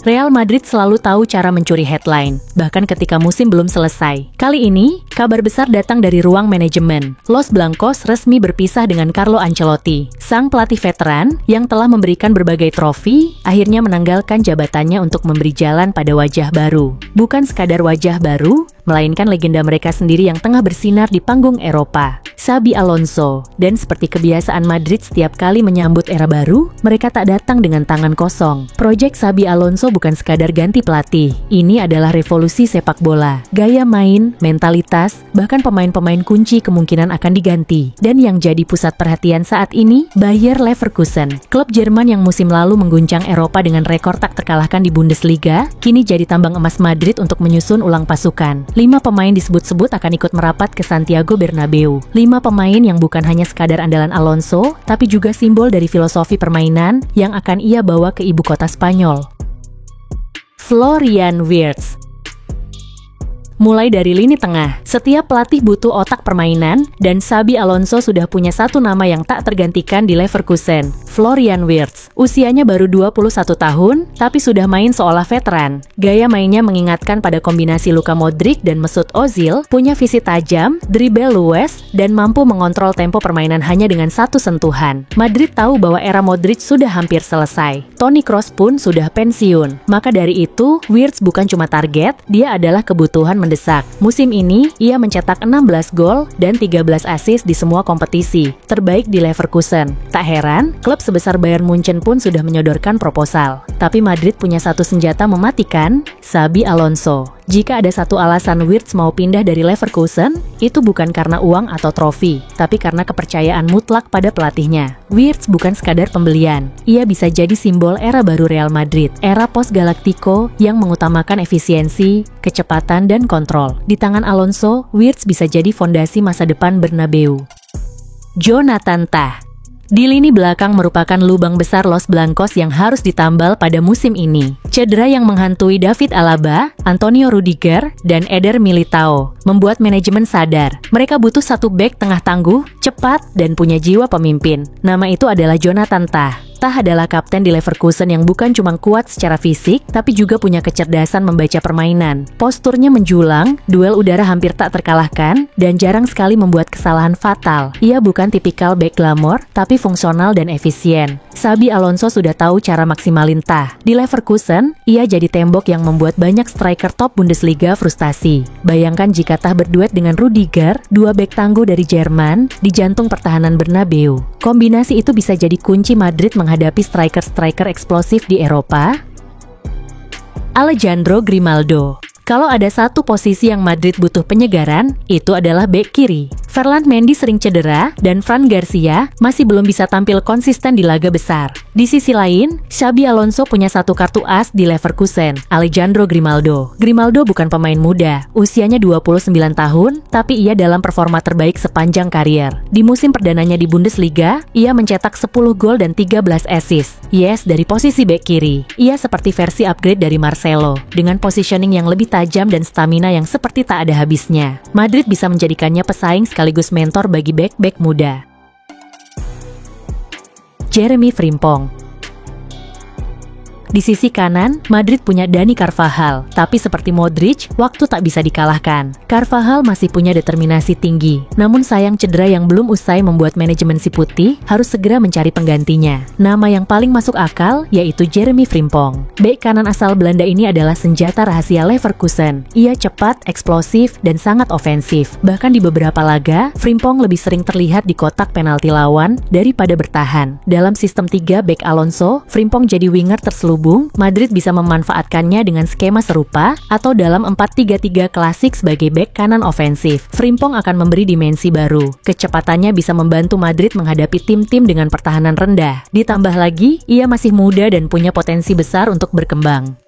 Real Madrid selalu tahu cara mencuri headline, bahkan ketika musim belum selesai. Kali ini, kabar besar datang dari ruang manajemen. Los Blancos resmi berpisah dengan Carlo Ancelotti. Sang pelatih veteran, yang telah memberikan berbagai trofi, akhirnya menanggalkan jabatannya untuk memberi jalan pada wajah baru. Bukan sekadar wajah baru, melainkan legenda mereka sendiri yang tengah bersinar di panggung Eropa, Xabi Alonso. Dan seperti kebiasaan Madrid setiap kali menyambut era baru, mereka tak datang dengan tangan kosong. Proyek Xabi Alonso bukan sekadar ganti pelatih. Ini adalah revolusi sepak bola. Gaya main, mentalitas, bahkan pemain-pemain kunci kemungkinan akan diganti. Dan yang jadi pusat perhatian saat ini, Bayer Leverkusen. Klub Jerman yang musim lalu mengguncang Eropa dengan rekor tak terkalahkan di Bundesliga, kini jadi tambang emas Madrid untuk menyusun ulang pasukan. 5 pemain disebut-sebut akan ikut merapat ke Santiago Bernabeu. 5 pemain yang bukan hanya sekadar andalan Alonso, tapi juga simbol dari filosofi permainan yang akan ia bawa ke ibu kota Spanyol. Florian Wirtz. Mulai dari lini tengah, setiap pelatih butuh otak permainan, dan Xabi Alonso sudah punya satu nama yang tak tergantikan di Leverkusen, Florian Wirtz. Usianya baru 21 tahun, tapi sudah main seolah veteran. Gaya mainnya mengingatkan pada kombinasi Luka Modric dan Mesut Ozil, punya visi tajam, dribble luwes, dan mampu mengontrol tempo permainan hanya dengan satu sentuhan. Madrid tahu bahwa era Modric sudah hampir selesai. Toni Kroos pun sudah pensiun. Maka dari itu, Wirtz bukan cuma target, dia adalah kebutuhan mendesak. Musim ini, ia mencetak 16 gol dan 13 assist di semua kompetisi, terbaik di Leverkusen. Tak heran, klub sebesar Bayern Munchen pun sudah menyodorkan proposal. Tapi Madrid punya satu senjata mematikan, Xabi Alonso. Jika ada satu alasan Wirtz mau pindah dari Leverkusen, itu bukan karena uang atau trofi, tapi karena kepercayaan mutlak pada pelatihnya. Wirtz bukan sekadar pembelian, ia bisa jadi simbol era baru Real Madrid, era post-Galactico yang mengutamakan efisiensi, kecepatan, dan kontrol. Di tangan Alonso, Wirtz bisa jadi fondasi masa depan Bernabeu. Jonathan Tah. Di lini belakang merupakan lubang besar Los Blancos yang harus ditambal pada musim ini. Cedera yang menghantui David Alaba, Antonio Rudiger, dan Eder Militao membuat manajemen sadar mereka butuh satu bek tengah tangguh, cepat, dan punya jiwa pemimpin. Nama itu adalah Jonathan Tah. Tah adalah kapten di Leverkusen yang bukan cuma kuat secara fisik, tapi juga punya kecerdasan membaca permainan. Posturnya menjulang, duel udara hampir tak terkalahkan, dan jarang sekali membuat kesalahan fatal. Ia bukan tipikal bek glamor, tapi fungsional dan efisien. Xabi Alonso sudah tahu cara maksimalin Tah. Di Leverkusen, ia jadi tembok yang membuat banyak striker top Bundesliga frustasi. Bayangkan jika Tah berduet dengan Rudiger, dua bek tangguh dari Jerman, di jantung pertahanan Bernabeu. Kombinasi itu bisa jadi kunci Madrid menghadapi striker-striker eksplosif di Eropa. Alejandro Grimaldo. Kalau ada satu posisi yang Madrid butuh penyegaran, itu adalah bek kiri. Ferland Mendy sering cedera, dan Fran Garcia masih belum bisa tampil konsisten di laga besar. Di sisi lain, Xabi Alonso punya satu kartu as di Leverkusen, Alejandro Grimaldo. Grimaldo bukan pemain muda, usianya 29 tahun, tapi ia dalam performa terbaik sepanjang karier. Di musim perdananya di Bundesliga, ia mencetak 10 gol dan 13 assist. Yes, dari posisi bek kiri. Ia seperti versi upgrade dari Marcelo, dengan positioning yang lebih tajam dan stamina yang seperti tak ada habisnya. Madrid bisa menjadikannya pesaing sekaligus mentor bagi bek-bek muda. Jeremy Frimpong. Di sisi kanan, Madrid punya Dani Carvajal, tapi seperti Modric, waktu tak bisa dikalahkan. Carvajal masih punya determinasi tinggi, namun sayang cedera yang belum usai membuat manajemen si putih harus segera mencari penggantinya. Nama yang paling masuk akal yaitu Jeremy Frimpong. Bek kanan asal Belanda ini adalah senjata rahasia Leverkusen. Ia cepat, eksplosif, dan sangat ofensif. Bahkan di beberapa laga, Frimpong lebih sering terlihat di kotak penalti lawan daripada bertahan. Dalam sistem 3 bek Alonso, Frimpong jadi winger terselubung. Madrid bisa memanfaatkannya dengan skema serupa atau dalam 4-3-3 klasik sebagai bek kanan ofensif. Frimpong akan memberi dimensi baru. Kecepatannya bisa membantu Madrid menghadapi tim-tim dengan pertahanan rendah. Ditambah lagi, ia masih muda dan punya potensi besar untuk berkembang.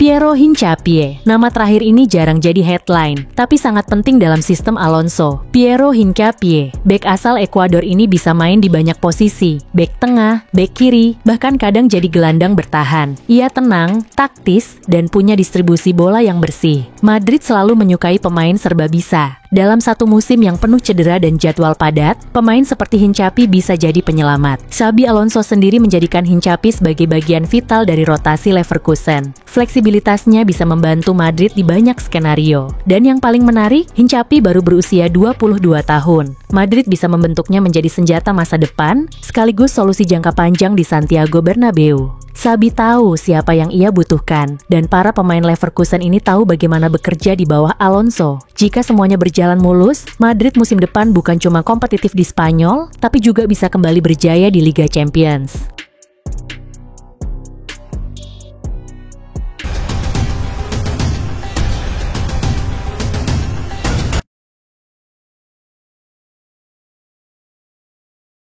Piero Hincapié. Nama terakhir ini jarang jadi headline, tapi sangat penting dalam sistem Alonso. Piero Hincapié, bek asal Ekuador ini bisa main di banyak posisi, bek tengah, bek kiri, bahkan kadang jadi gelandang bertahan. Ia tenang, taktis, dan punya distribusi bola yang bersih. Madrid selalu menyukai pemain serba bisa. Dalam satu musim yang penuh cedera dan jadwal padat, pemain seperti Hincapié bisa jadi penyelamat. Xabi Alonso sendiri menjadikan Hincapié sebagai bagian vital dari rotasi Leverkusen. Fleksibilitasnya bisa membantu Madrid di banyak skenario. Dan yang paling menarik, Hincapié baru berusia 22 tahun. Madrid bisa membentuknya menjadi senjata masa depan, sekaligus solusi jangka panjang di Santiago Bernabeu. Xabi tahu siapa yang ia butuhkan, dan para pemain Leverkusen ini tahu bagaimana bekerja di bawah Alonso. Jika semuanya berjalan mulus, Madrid musim depan bukan cuma kompetitif di Spanyol, tapi juga bisa kembali berjaya di Liga Champions.